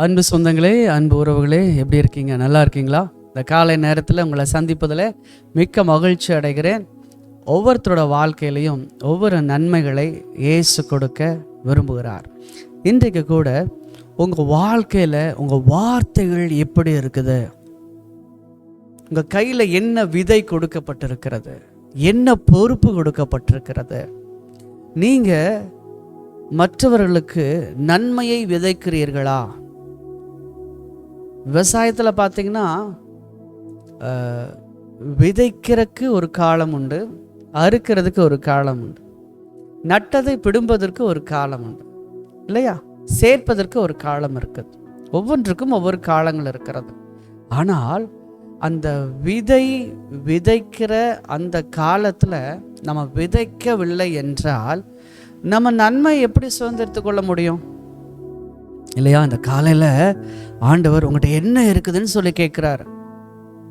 அன்பு சொந்தங்களே, அன்பு உறவுகளே, எப்படி இருக்கீங்க? நல்லா இருக்கீங்களா? இந்த காலை நேரத்தில் உங்களை சந்திப்பதில் மிக்க மகிழ்ச்சி அடைகிறேன். ஒவ்வொருத்தரோட வாழ்க்கையிலையும் ஒவ்வொரு நன்மைகளை இயேசு கொடுக்க விரும்புகிறார். இன்றைக்கு கூட உங்கள் வாழ்க்கையில் உங்கள் வார்த்தைகள் எப்படி இருக்குது? உங்கள் கையில் என்ன விதை கொடுக்கப்பட்டிருக்கிறது? என்ன பொறுப்பு கொடுக்கப்பட்டிருக்கிறது? நீங்கள் மற்றவர்களுக்கு நன்மையை விதைக்கிறீர்களா? விவசாயத்தில் பார்த்தீங்கன்னா விதைக்கிறதுக்கு ஒரு காலம் உண்டு, அறுக்கிறதுக்கு ஒரு காலம் உண்டு, நட்டதை பிடும்பதற்கு ஒரு காலம் உண்டு இல்லையா? சேர்ப்பதற்கு ஒரு காலம் இருக்குது. ஒவ்வொன்றுக்கும் ஒவ்வொரு காலங்கள் இருக்கிறது. ஆனால் அந்த விதைக்கிற அந்த காலத்தில் நம்ம விதைக்கவில்லை என்றால் நம்ம நன்மை எப்படி சுதந்திரத்து கொள்ள முடியும் இல்லையா? இந்த காலையில் ஆண்டவர் உங்கள்கிட்ட என்ன இருக்குதுன்னு சொல்லி கேட்குறாரு.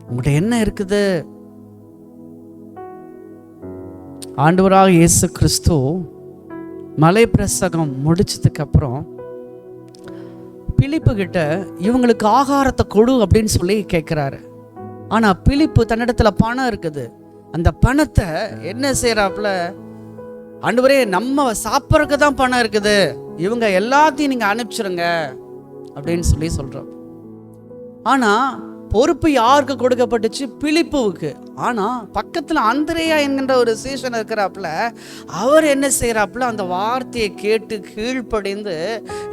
உங்கள்கிட்ட என்ன இருக்குது? ஆண்டவராக இயேசு கிறிஸ்து மலை பிரசங்கம் முடிச்சதுக்கு அப்புறம் பிலிப்பு கிட்ட இவங்களுக்கு ஆகாரத்தை கொடு அப்படின்னு சொல்லி கேட்குறாரு. ஆனால் பிலிப்பு தன்னிடத்துல பணம் இருக்குது. அந்த பணத்தை என்ன செய்யறாப்புல, ஆண்டவரே நம்ம சாப்பிட்றதுக்கு தான் பணம் இருக்குது, இவங்க எல்லாத்தையும் நீங்கள் அனுப்பிச்சிருங்க அப்படின்னு சொல்லி சொல்கிறோம். ஆனால் பொறுப்பு யாருக்கு கொடுக்கப்பட்டுச்சு? பிலிப்புவுக்கு. ஆனால் பக்கத்தில் அந்திரேயா என்கின்ற ஒரு சீஷன் இருக்கிறாப்புல, அவர் என்ன செய்கிறாப்புல, அந்த வார்த்தையை கேட்டு கீழ்ப்படிந்து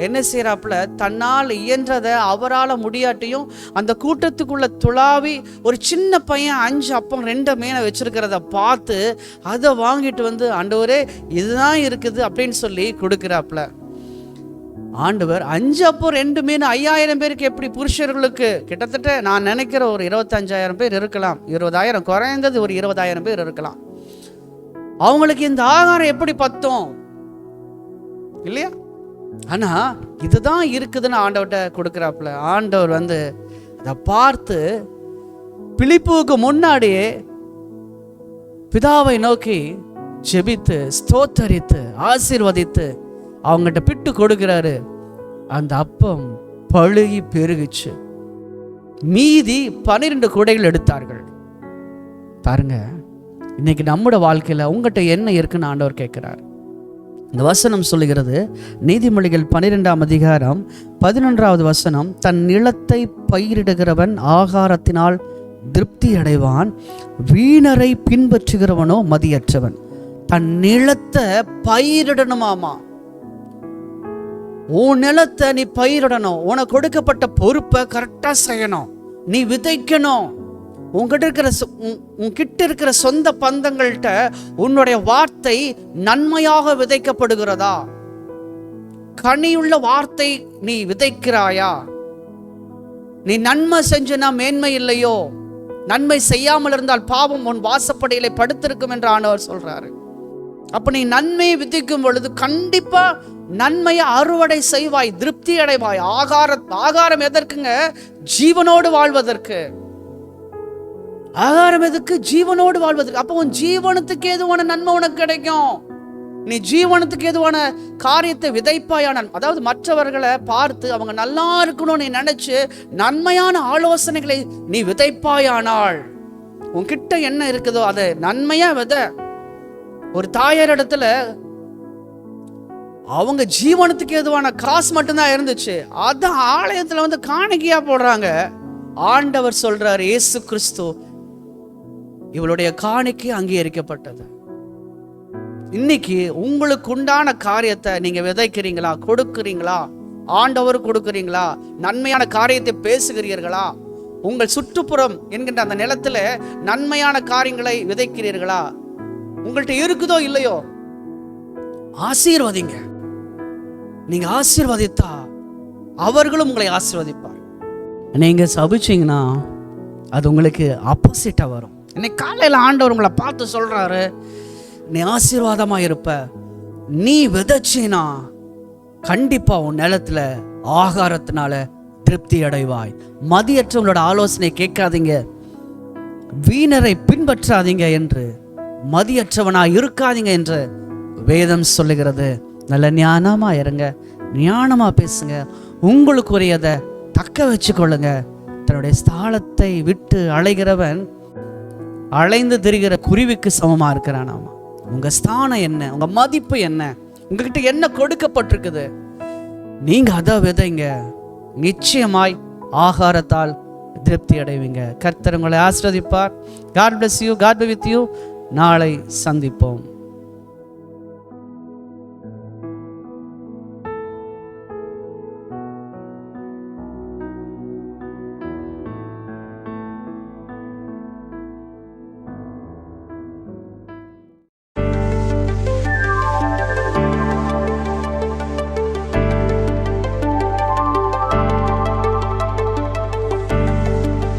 என்ன செய்கிறாப்புல, தன்னால் இயன்றதை அவரால் முடியாட்டியும் அந்த கூட்டத்துக்குள்ள துளாவி ஒரு சின்ன பையன் 5 அப்பம் 2 மீனை வச்சிருக்கிறத பார்த்து அதை வாங்கிட்டு வந்து, ஆண்டவரே இதுதான் இருக்குது அப்படின்னு சொல்லி கொடுக்குறாப்புல. ஆண்டவர் 5 அப்போ 2 மீன் 5000 பேருக்கு எப்படி? புருஷர்களுக்கு கிட்டத்தட்ட நான் நினைக்கிற ஒரு 25,000 பேர் இருக்கலாம். 20,000 குறைந்தது ஒரு 20,000 பேர் இருக்கலாம். அவங்களுக்கு இந்த ஆகாரம் எப்படி பத்தும் இல்லையா? ஆனா இதுதான் இருக்குதுன்னு ஆண்டவர்கிட்ட கொடுக்குறாப்புல. ஆண்டவர் வந்து அதை பார்த்து பிலிப்புவுக்கு முன்னாடியே பிதாவை நோக்கி ஜெபித்து ஸ்தோத்தரித்து ஆசீர்வதித்து அவங்ககிட்ட பிட்டு கொடுக்கிறாரு. அந்த அப்பம் பழுகி பெருகிச்சு. மீதி 12 கூடைகள் எடுத்தார்கள். பாருங்க, இன்னைக்கு நம்முடைய வாழ்க்கையில உங்ககிட்ட என்ன இருக்குன்னு ஆண்டவர் கேட்கிறார். இந்த வசனம் சொல்லுகிறது, நீதிமொழிகள் 12ஆம் அதிகாரம் 11வது வசனம், தன் நிலத்தை பயிரிடுகிறவன் ஆகாரத்தினால் திருப்தி அடைவான், வீணரை பின்பற்றுகிறவனோ மதியற்றவன். தன் நிலத்தை பயிரிடணுமாமா. உன் நிலத்தை நீ பயிரிடணும். உனக்கு கொடுக்கப்பட்ட பொறுப்பை கரெக்டா செய்யணும். நீ விதைக்கணும். உன்கிட்ட இருக்கிற சொந்த பந்தங்கள்கிட்ட உன்னுடைய வார்த்தை நன்மையாக விதைக்கப்படுகிறதா? கனியுள்ள வார்த்தை நீ விதைக்கிறாயா? நீ நன்மை செஞ்சனா மேன்மை இல்லையோ? நன்மை செய்யாமல் இருந்தால் பாவம் உன் வாசப்படியிலே படுத்திருக்கும் என்று ஆண்டவர் சொல்றாரு. அப்ப நீ நன்மையை விதைக்கும் பொழுது கண்டிப்பா நன்மையை அறுவடை செய்வாய், திருப்தி அடைவாய். ஆகாரம் எதற்குங்க? ஜீவனோடு வாழ்வதற்கு. ஆகாரம் எதுக்கு? ஜீவனோடு வாழ்வதற்கு. அப்போ உன் ஜீவனத்துக்கு ஏதுவான நன்மை உனக்கு கிடைக்கும். நீ ஜீவனத்துக்கு ஏதுவான காரியத்தை விதைப்பாயானால், அதாவது மற்றவர்களை பார்த்து அவங்க நல்லா இருக்கணும் நீ நினைச்சு நன்மையான ஆலோசனைகளை நீ விதைப்பாயானால், உன்கிட்ட என்ன இருக்குதோ அதை நன்மையா விதை. ஒரு தாயார் இடத்துல அவங்க ஜீவனத்துக்கு எதுவான காசு மட்டும்தான் இருந்துச்சு. அதான் ஆலயத்துல வந்து காணிக்கையா போடுறாங்க. ஆண்டவர் சொல்றார், இயேசு கிறிஸ்து இவளுடைய காணிக்கை அங்கீகரிக்கப்பட்டது. இன்னைக்கு உங்களுக்கு உண்டான காரியத்தை நீங்க விதைக்கிறீங்களா? கொடுக்கிறீங்களா? ஆண்டவர் கொடுக்கிறீங்களா? நன்மையான காரியத்தை பேசுகிறீர்களா? உங்கள் சுற்றுப்புறம் என்கின்ற அந்த நிலத்துல நன்மையான காரியங்களை விதைக்கிறீர்களா? உங்கள்கிட்ட இருக்குதோ இல்லையோ, ஆசீர்வதிங்க. நீங்க ஆசீர்வதித்தா அவர்களும் உங்களை ஆசீர்வதிப்பார். நீங்க சபிச்சீங்கன்னா அது உங்களுக்கு ஆப்போசிட்டா வரும். இன்னைக்கு காலையில் ஆண்டவர் உங்களை பார்த்து சொல்றாரு, நீ ஆசீர்வாதமா இருப்ப. நீ விதைச்சினா கண்டிப்பா உன் நிலத்துல ஆகாரத்தினால திருப்தி அடைவாய். மதியற்றவங்களோட ஆலோசனை கேட்காதீங்க, வீணரை பின்பற்றாதீங்க என்று, மதியற்றவனா இருக்காதீங்க என்று வேதம் சொல்லுகிறது. நல்ல ஞானமா இருங்க, ஞானமா பேசுங்க. உங்களுக்குரியதை தக்க வச்சுக்கொள்ளுங்க. தன்னுடைய ஸ்தானத்தை விட்டு அலைகிறவன் அலைந்து திரிகிற குருவிக்கு சமமா இருக்கிறானாமா. உங்க ஸ்தானம் என்ன, உங்க மதிப்பு என்ன, உங்ககிட்ட என்ன கொடுக்கப்பட்டிருக்குது, நீங்க அதை விதைங்க. நிச்சயமாய் ஆகாரத்தால் திருப்தி அடைவீங்க. கர்த்தர் உங்களை ஆசீர்வதிப்பார். God bless you. God be with you. நாளை சந்திப்போம்.